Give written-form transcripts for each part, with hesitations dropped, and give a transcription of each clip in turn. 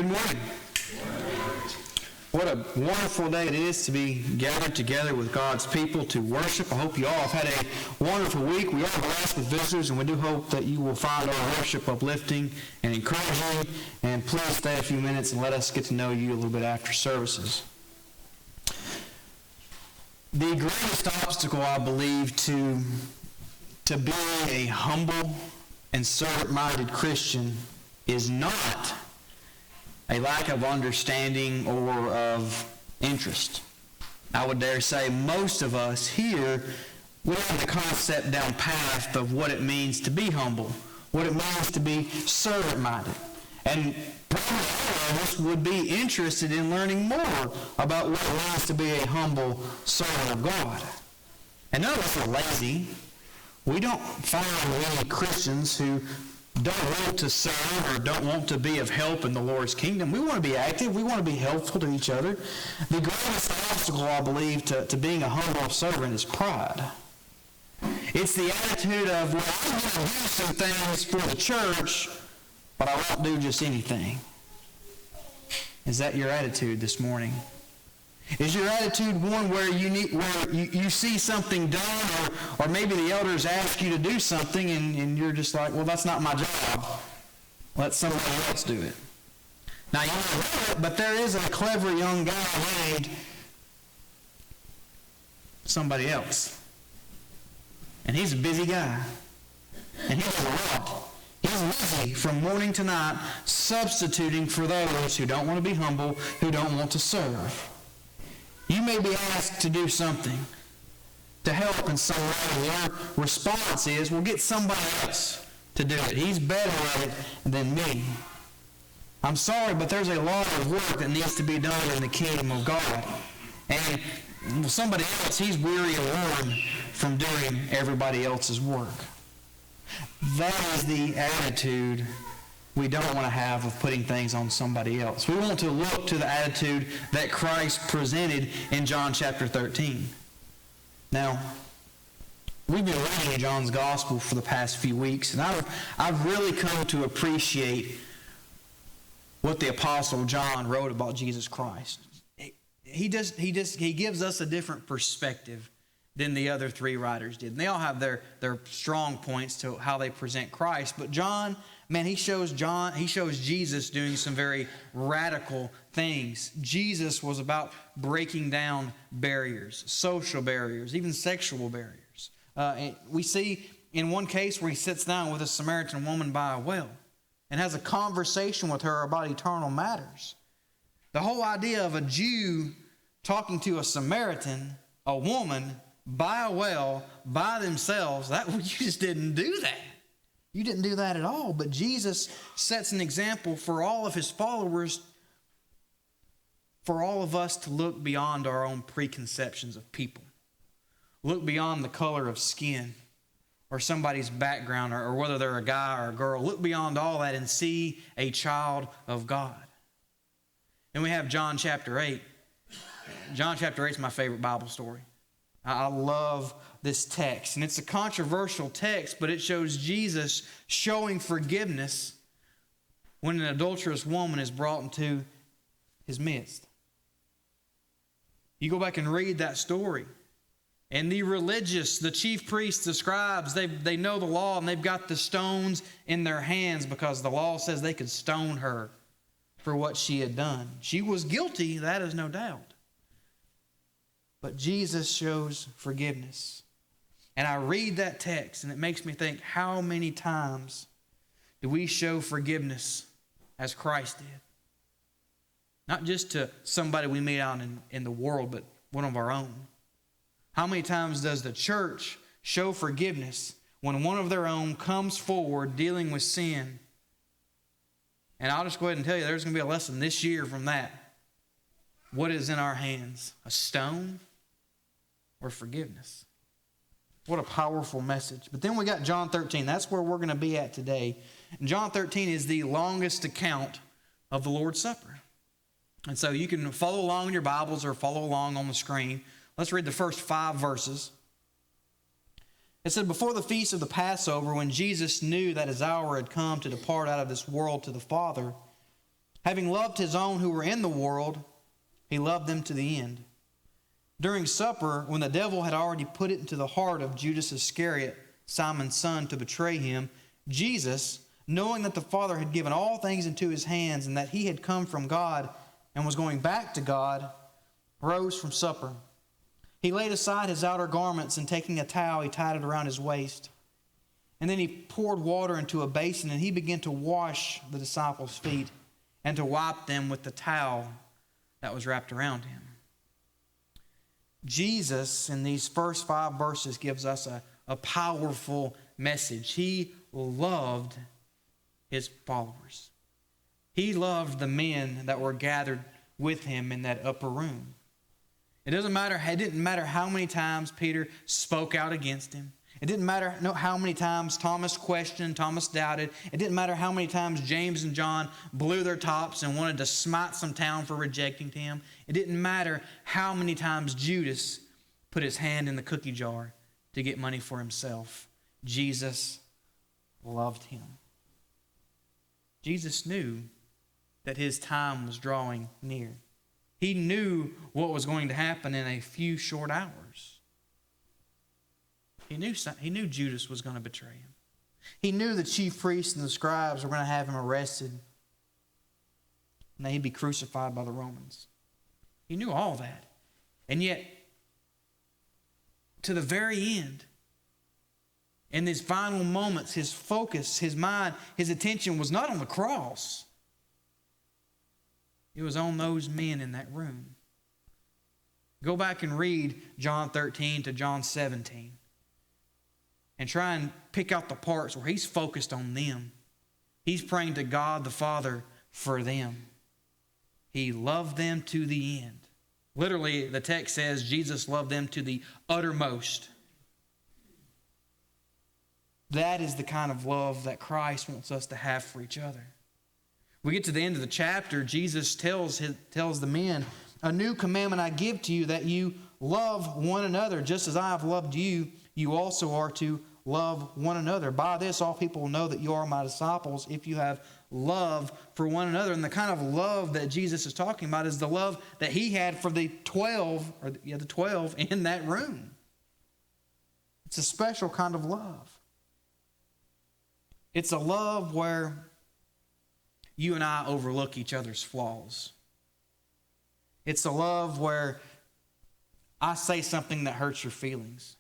Good morning. What a wonderful day it is to be gathered together with God's people to worship. I hope you all have had a wonderful week. We are blessed with visitors, and we do hope that you will find our worship uplifting and encouraging. And please stay a few minutes and let us get to know you a little bit after services. The greatest obstacle, I believe, to being a humble and servant-minded Christian is not a lack of understanding or of interest. I would dare say most of us here, we have the concept down path of what it means to be humble, what it means to be servant-minded. And probably all of us would be interested in learning more about what it means to be a humble servant of God. And none of us are lazy. We don't find many Christians who don't want to serve or don't want to be of help in the Lord's kingdom. We want to be active. We want to be helpful to each other. The greatest obstacle, I believe, to being a humble servant is pride. It's the attitude of, well, I'm going to do some things for the church, but I won't do just anything. Is that your attitude this morning? Is your attitude one where you see something done, or maybe the elders ask you to do something and you're just like, well, that's not my job. Let somebody else do it. Now, you don't know it, but there is a clever young guy named somebody else. And he's a busy guy. And he does a lot. He's busy from morning to night substituting for those who don't want to be humble, who don't want to serve. You may be asked to do something, to help in some way. Your response is, well, get somebody else to do it. He's better at it than me. I'm sorry, but there's a lot of work that needs to be done in the kingdom of God. And somebody else, he's weary and worn from doing everybody else's work. That is the attitude we don't want to have of putting things on somebody else. We want to look to the attitude that Christ presented in John chapter 13. Now, we've been reading John's Gospel for the past few weeks, and I've really come to appreciate what the Apostle John wrote about Jesus Christ. He gives us a different perspective than the other three writers did. And they all have their strong points to how they present Christ. But John, man, he shows Jesus doing some very radical things. Jesus was about breaking down barriers, social barriers, even sexual barriers. And we see in one case where he sits down with a Samaritan woman by a well and has a conversation with her about eternal matters. The whole idea of a Jew talking to a Samaritan, a woman, by a well, by themselves, you just didn't do that. You didn't do that at all. But Jesus sets an example for all of his followers, for all of us to look beyond our own preconceptions of people. Look beyond the color of skin or somebody's background or whether they're a guy or a girl. Look beyond all that and see a child of God. And we have John chapter 8. John chapter 8 is my favorite Bible story. I love this text. And it's a controversial text, but it shows Jesus showing forgiveness when an adulterous woman is brought into his midst. You go back and read that story. And the religious, the chief priests, the scribes, they know the law and they've got the stones in their hands because the law says they could stone her for what she had done. She was guilty, that is no doubt. But Jesus shows forgiveness. And I read that text and it makes me think, how many times do we show forgiveness as Christ did? Not just to somebody we meet out in the world, but one of our own. How many times does the church show forgiveness when one of their own comes forward dealing with sin? And I'll just go ahead and tell you, there's going to be a lesson this year from that. What is in our hands? A stone or forgiveness? What a powerful message. But then we got John 13. That's where we're going to be at today. And John 13 is the longest account of the Lord's Supper. And so you can follow along in your Bibles or follow along on the screen. Let's read the first 5 verses. It said, before the feast of the Passover, when Jesus knew that his hour had come to depart out of this world to the Father, Having loved his own who were in the world, he loved them to the end. During supper, when the devil had already put it into the heart of Judas Iscariot, Simon's son, to betray him, Jesus, knowing that the Father had given all things into his hands and that he had come from God and was going back to God, rose from supper. He laid aside his outer garments, and taking a towel, he tied it around his waist. And then he poured water into a basin, and he began to wash the disciples' feet and to wipe them with the towel that was wrapped around him. Jesus, in these first 5 verses, gives us a powerful message. He loved his followers. He loved the men that were gathered with him in that upper room. It didn't matter how many times Peter spoke out against him. It didn't matter how many times Thomas questioned, Thomas doubted. It didn't matter how many times James and John blew their tops and wanted to smite some town for rejecting him. It didn't matter how many times Judas put his hand in the cookie jar to get money for himself. Jesus loved him. Jesus knew that his time was drawing near. He knew what was going to happen in a few short hours. He knew Judas was going to betray him. He knew the chief priests and the scribes were going to have him arrested and that he'd be crucified by the Romans. He knew all that. And yet, to the very end, in these final moments, his focus, his mind, his attention was not on the cross. It was on those men in that room. Go back and read John 13 to John 17. And try and pick out the parts where he's focused on them. He's praying to God the Father for them. He loved them to the end. Literally, the text says Jesus loved them to the uttermost. That is the kind of love that Christ wants us to have for each other. We get to the end of the chapter, Jesus tells the men, "A new commandment I give to you, that you love one another, just as I have loved you, you also are to love one another. By this, all people will know that you are my disciples, if you have love for one another." And the kind of love that Jesus is talking about is the love that he had for the 12 in that room. It's a special kind of love. It's a love where you and I overlook each other's flaws. It's a love where I say something that hurts your feelings.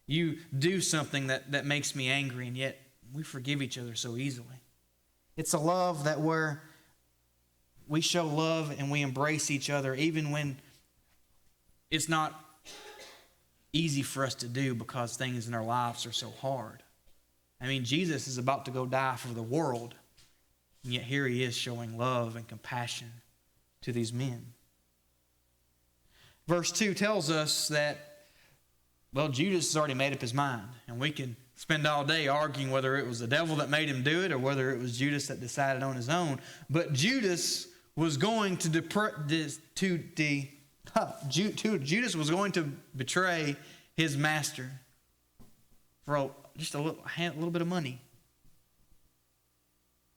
You do something that makes me angry, and yet we forgive each other so easily. It's a love that where we show love and we embrace each other even when it's not easy for us to do because things in our lives are so hard. I mean, Jesus is about to go die for the world, and yet here he is showing love and compassion to these men. Verse 2 tells us that, well, Judas has already made up his mind, and we can spend all day arguing whether it was the devil that made him do it or whether it was Judas that decided on his own. But Judas was going to betray his master for just a little bit of money.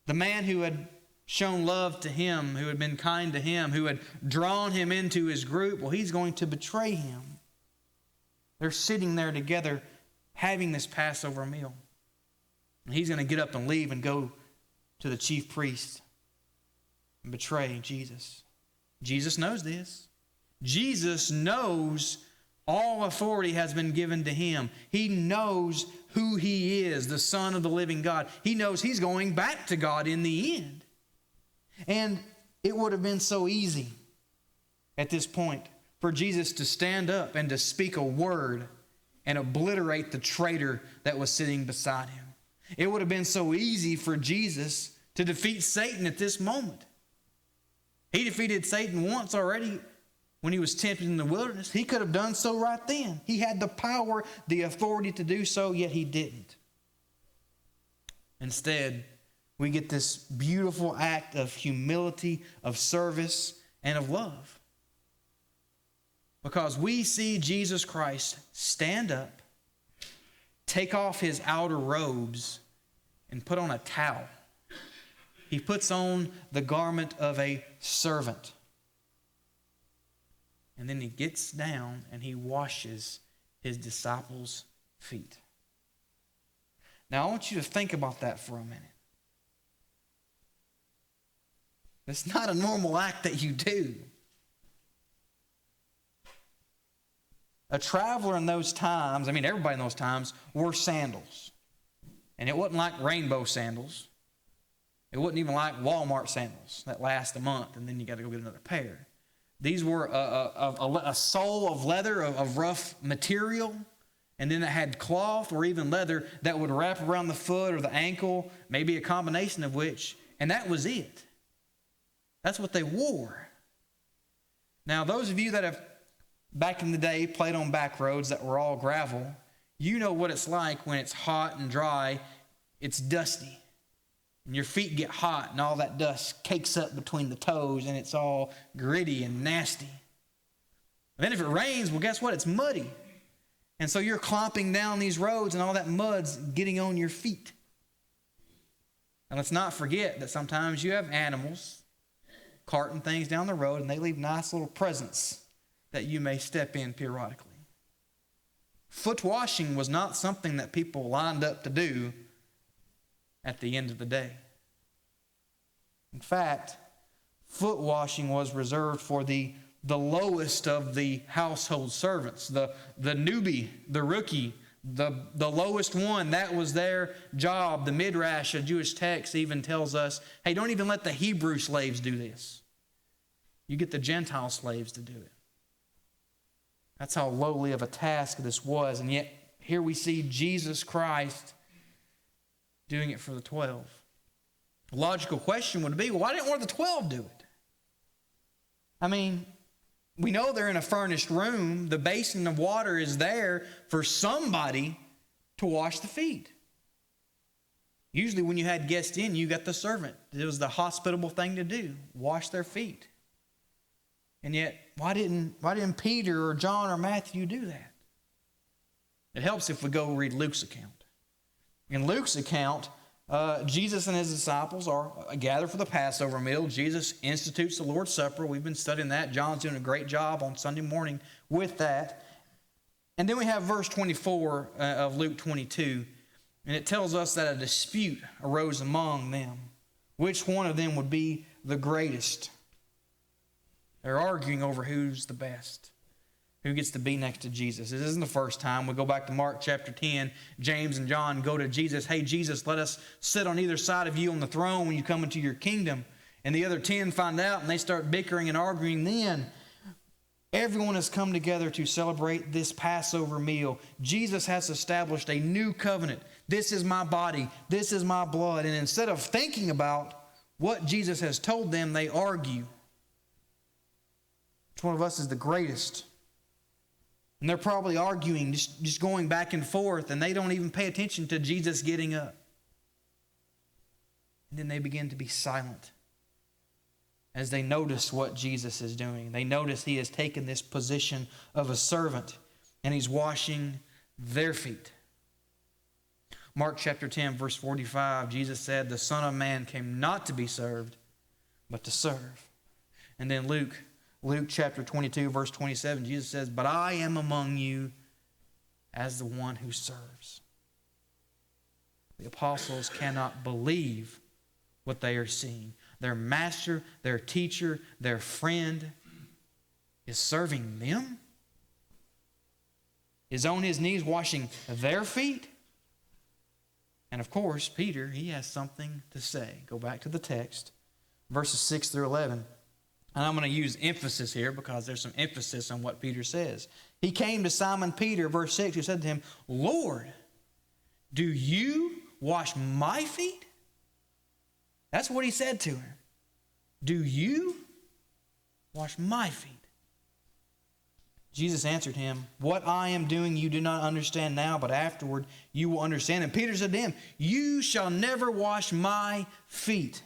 The man who had shown love to him, who had been kind to him, who had drawn him into his group, well, he's going to betray him. They're sitting there together having this Passover meal. And he's going to get up and leave and go to the chief priest and betray Jesus. Jesus knows this. Jesus knows all authority has been given to him. He knows who he is, the Son of the living God. He knows he's going back to God in the end. And it would have been so easy at this point for Jesus to stand up and to speak a word and obliterate the traitor that was sitting beside him. It would have been so easy for Jesus to defeat Satan at this moment. He defeated Satan once already when he was tempted in the wilderness. He could have done so right then. He had the power, the authority to do so, yet he didn't. Instead, we get this beautiful act of humility, of service, and of love. Because we see Jesus Christ stand up, take off his outer robes, and put on a towel. he puts on the garment of a servant. And then he gets down and he washes his disciples' feet. Now, I want you to think about that for a minute. It's not a normal act that you do. A traveler in those times, everybody in those times, wore sandals. And it wasn't like rainbow sandals. It wasn't even like Walmart sandals that last a month and then you got to go get another pair. These were a sole of leather, of rough material, and then it had cloth or even leather that would wrap around the foot or the ankle, maybe a combination of which, and that was it. That's what they wore. Now, those of you that have, back in the day, played on back roads that were all gravel, you know what it's like when it's hot and dry, it's dusty. And your feet get hot and all that dust cakes up between the toes and it's all gritty and nasty. And then if it rains, well, guess what? It's muddy. And so you're clomping down these roads and all that mud's getting on your feet. And let's not forget that sometimes you have animals carting things down the road and they leave nice little presents that you may step in periodically. Foot washing was not something that people lined up to do at the end of the day. In fact, foot washing was reserved for the lowest of the household servants, the newbie, the rookie, the lowest one. That was their job. The Midrash, a Jewish text, even tells us, hey, don't even let the Hebrew slaves do this. You get the Gentile slaves to do it. That's how lowly of a task this was. And yet, here we see Jesus Christ doing it for the 12. The logical question would be, well, why didn't one of the 12 do it? We know they're in a furnished room. The basin of water is there for somebody to wash the feet. Usually when you had guests in, you got the servant. It was the hospitable thing to do, wash their feet. And yet, why didn't Peter or John or Matthew do that? It helps if we go read Luke's account. In Luke's account, Jesus and his disciples are gathered for the Passover meal. Jesus institutes the Lord's Supper. We've been studying that. John's doing a great job on Sunday morning with that. And then we have verse 24 of Luke 22. And it tells us that a dispute arose among them. Which one of them would be the greatest? They're arguing over who's the best, who gets to be next to Jesus. This isn't the first time. We go back to Mark chapter 10. James and John go to Jesus. Hey, Jesus, let us sit on either side of you on the throne when you come into your kingdom. And the other 10 find out and they start bickering and arguing. Then everyone has come together to celebrate this Passover meal. Jesus has established a new covenant. This is my body. This is my blood. And instead of thinking about what Jesus has told them, they argue. Which one of us is the greatest? And they're probably arguing, just going back and forth, and they don't even pay attention to Jesus getting up. And then they begin to be silent as they notice what Jesus is doing. They notice he has taken this position of a servant, and he's washing their feet. Mark chapter 10, verse 45, Jesus said, the Son of Man came not to be served, but to serve. And then Luke chapter 22, verse 27, Jesus says, but I am among you as the one who serves. The apostles cannot believe what they are seeing. Their master, their teacher, their friend is serving them, is on his knees washing their feet. And of course, Peter, he has something to say. Go back to the text, verses 6 through 11. And I'm going to use emphasis here because there's some emphasis on what Peter says. He came to Simon Peter, verse 6, who said to him, Lord, do you wash my feet? That's what he said to him. Do you wash my feet? Jesus answered him, what I am doing you do not understand now, but afterward you will understand. And Peter said to him, you shall never wash my feet.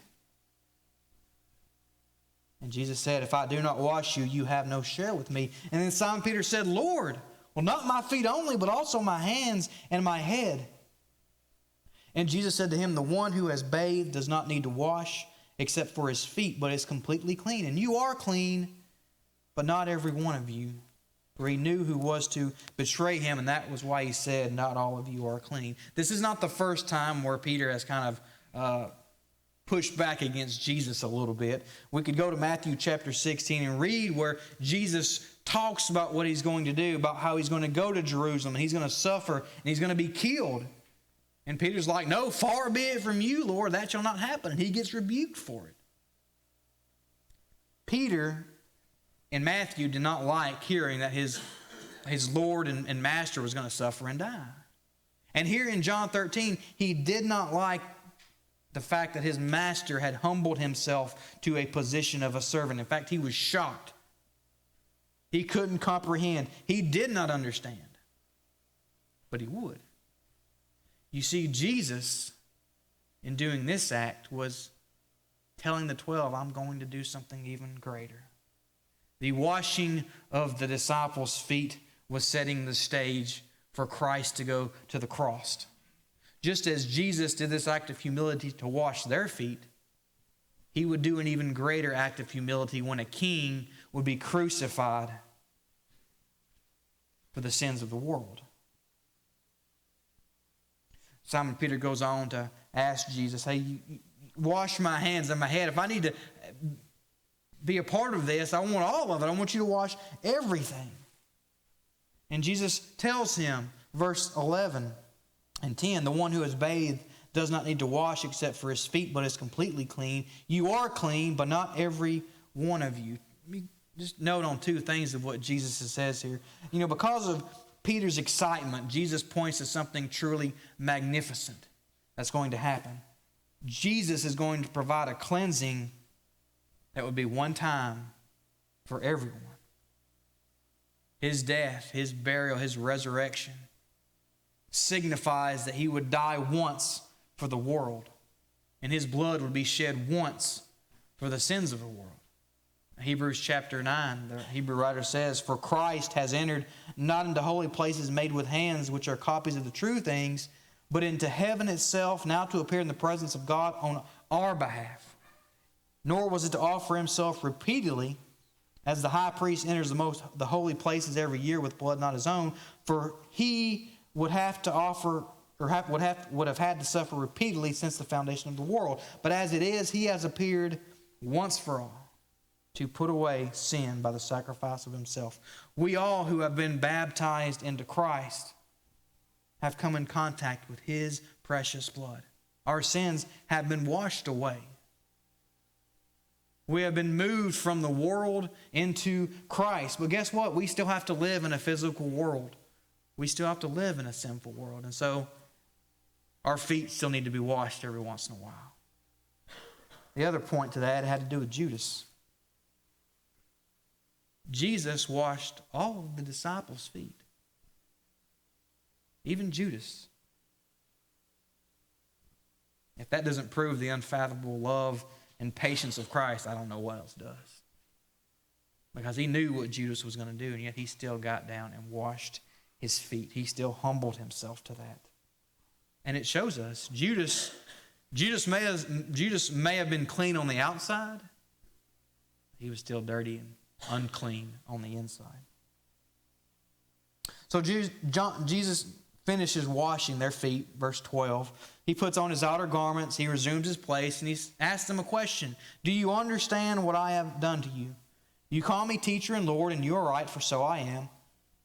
And Jesus said, if I do not wash you, you have no share with me. And then Simon Peter said, Lord, well, not my feet only, but also my hands and my head. And Jesus said to him, the one who has bathed does not need to wash except for his feet, but is completely clean. And you are clean, but not every one of you. For he knew who was to betray him, and that was why he said, not all of you are clean. This is not the first time where Peter has kind of pushed back against Jesus a little bit. We could go to Matthew chapter 16 and read where Jesus talks about what he's going to do, about how he's going to go to Jerusalem, and he's going to suffer, and he's going to be killed. And Peter's like, no, far be it from you, Lord, that shall not happen. And he gets rebuked for it. Peter in Matthew did not like hearing that his Lord and Master was going to suffer and die. And here in John 13, he did not like the fact that his Master had humbled himself to a position of a servant. In fact, he was shocked. He couldn't comprehend. He did not understand. But he would. You see, Jesus, in doing this act, was telling the 12, I'm going to do something even greater. The washing of the disciples' feet was setting the stage for Christ to go to the cross. Just as Jesus did this act of humility to wash their feet, he would do an even greater act of humility when a king would be crucified for the sins of the world. Simon Peter goes on to ask Jesus, hey, you wash my hands and my head. If I need to be a part of this, I want all of it. I want you to wash everything. And Jesus tells him, verse 11 and 10, the one who is bathed does not need to wash except for his feet, but is completely clean. You are clean, but not every one of you. Let me just note on two things of what Jesus says here. Because of Peter's excitement, Jesus points to something truly magnificent that's going to happen. Jesus is going to provide a cleansing that would be one time for everyone. His death, his burial, his resurrection signifies that he would die once for the world, and his blood would be shed once for the sins of the world. Hebrews chapter 9, the Hebrew writer says, for Christ has entered not into holy places made with hands, which are copies of the true things, but into heaven itself, now to appear in the presence of God on our behalf. Nor was it to offer himself repeatedly, as the high priest enters the holy places every year with blood not his own, for he would have to offer, or would have had to suffer repeatedly since the foundation of the world. But as it is, he has appeared once for all to put away sin by the sacrifice of himself. We all who have been baptized into Christ have come in contact with his precious blood. Our sins have been washed away. We have been moved from the world into Christ. But guess what? We still have to live in a physical world. We still have to live in a sinful world. And so our feet still need to be washed every once in a while. The other point to that had to do with Judas. Jesus washed all of the disciples' feet. Even Judas. If that doesn't prove the unfathomable love and patience of Christ, I don't know what else does. Because he knew what Judas was going to do, and yet he still got down and washed his feet. He still humbled himself to that. And it shows us Judas may have been clean on the outside. He was still dirty and unclean on the inside. So Jesus finishes washing their feet, verse 12. He puts on his outer garments, he resumes his place, and he asks them a question. Do you understand what I have done to you? You call me teacher and Lord, and you are right, for so I am.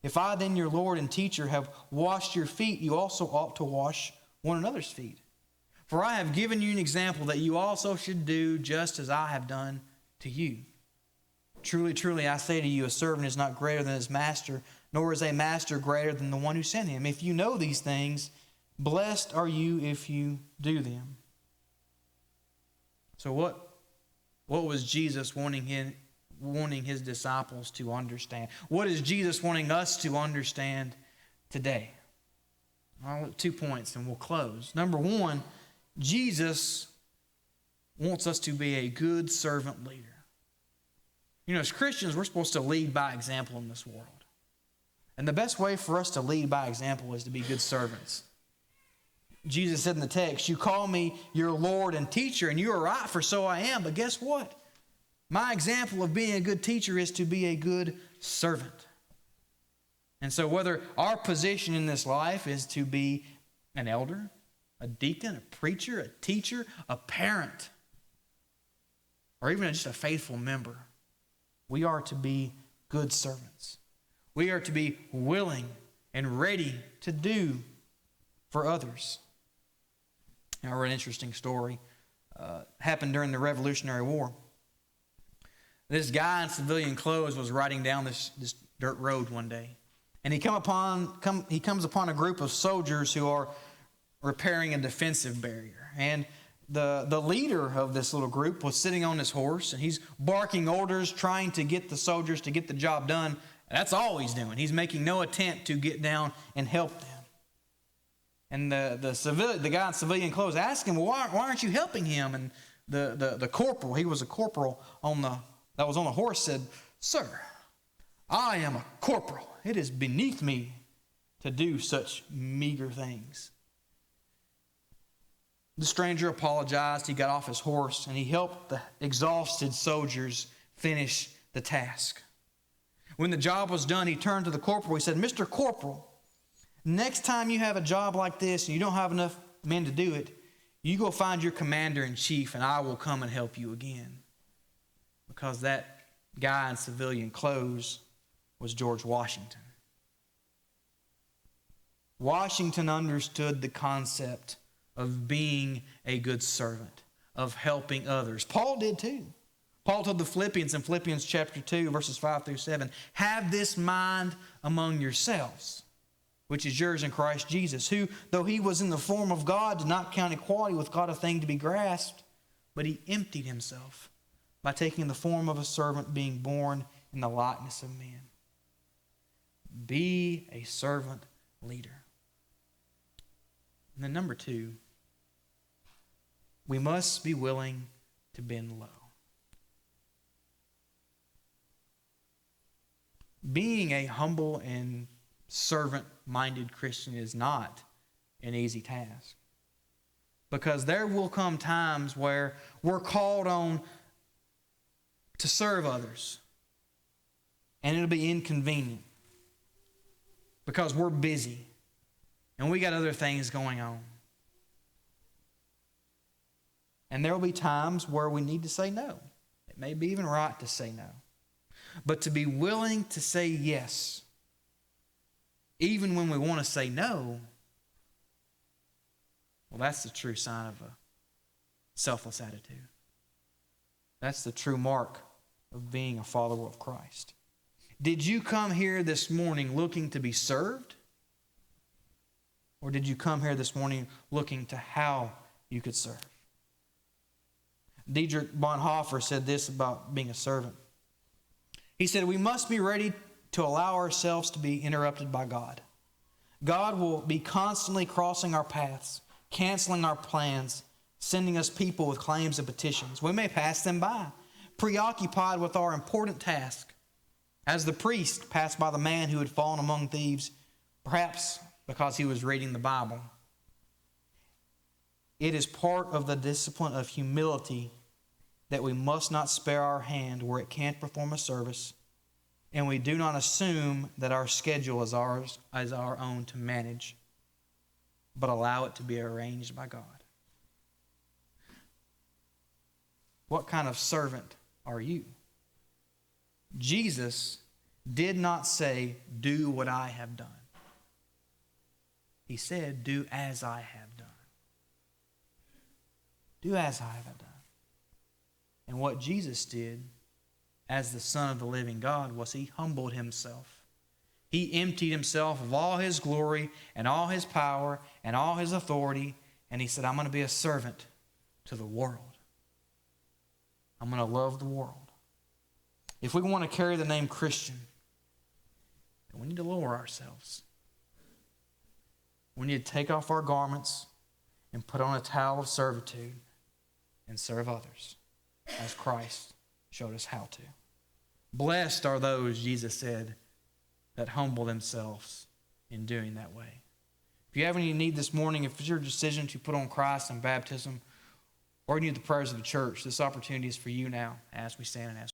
If I then, your Lord and teacher, have washed your feet, you also ought to wash one another's feet. For I have given you an example that you also should do just as I have done to you. Truly, truly, I say to you, a servant is not greater than his master, nor is a master greater than the one who sent him. If you know these things, blessed are you if you do them. So what was Jesus wanting his disciples to understand? What is Jesus wanting us to understand today? 2 points and we'll close. Number one, Jesus wants us to be a good servant leader. As Christians, we're supposed to lead by example in this world. And the best way for us to lead by example is to be good servants. Jesus said in the text, you call me your Lord and teacher, and you are right, for so I am. But guess what? My example of being a good teacher is to be a good servant. And so whether our position in this life is to be an elder, a deacon, a preacher, a teacher, a parent, or even just a faithful member, we are to be good servants. We are to be willing and ready to do for others. I read an interesting story. Happened during the Revolutionary War. This guy in civilian clothes was riding down this dirt road one day. And he comes upon a group of soldiers who are repairing a defensive barrier. And the leader of this little group was sitting on his horse, and he's barking orders, trying to get the soldiers to get the job done. That's all he's doing. He's making no attempt to get down and help them. And the guy in civilian clothes asked him, well, why aren't you helping him? And the corporal, he was a corporal that was on the horse, said, sir, I am a corporal. It is beneath me to do such meager things. The stranger apologized. He got off his horse, and he helped the exhausted soldiers finish the task. When the job was done, he turned to the corporal. He said, Mr. Corporal, next time you have a job like this and you don't have enough men to do it, you go find your commander-in-chief, and I will come and help you again. Because that guy in civilian clothes was George Washington. Washington understood the concept of being a good servant, of helping others. Paul did too. Paul told the Philippians in Philippians chapter 2, verses 5 through 7, have this mind among yourselves, which is yours in Christ Jesus, who, though he was in the form of God, did not count equality with God a thing to be grasped, but he emptied himself by taking the form of a servant, being born in the likeness of men. Be a servant leader. And then number 2, we must be willing to bend low. Being a humble and servant-minded Christian is not an easy task. Because there will come times where we're called on to serve others. And it'll be inconvenient. Because we're busy. And we got other things going on. And there will be times where we need to say no. It may be even right to say no. But to be willing to say yes, even when we want to say no, well, that's the true sign of a selfless attitude. That's the true mark of being a follower of Christ. Did you come here this morning looking to be served? Or did you come here this morning looking to how you could serve? Dietrich Bonhoeffer said this about being a servant. He said, we must be ready to allow ourselves to be interrupted by God. God will be constantly crossing our paths, canceling our plans, sending us people with claims and petitions. We may pass them by, preoccupied with our important task. As the priest passed by the man who had fallen among thieves, perhaps because he was reading the Bible. It is part of the discipline of humility that we must not spare our hand where it can't perform a service, and we do not assume that our schedule is our own to manage, but allow it to be arranged by God. What kind of servant are you? Jesus did not say, do what I have done. He said, do as I have done. Do as I have done. And what Jesus did as the Son of the living God was he humbled himself. He emptied himself of all his glory and all his power and all his authority, and he said, I'm going to be a servant to the world. I'm going to love the world. If we want to carry the name Christian, then we need to lower ourselves. We need to take off our garments and put on a towel of servitude and serve others as Christ showed us how to. Blessed are those, Jesus said, that humble themselves in doing that way. If If you have any need this morning, if it's your decision to put on Christ in baptism, or you need the prayers of the church, this opportunity is for you now as we stand and ask.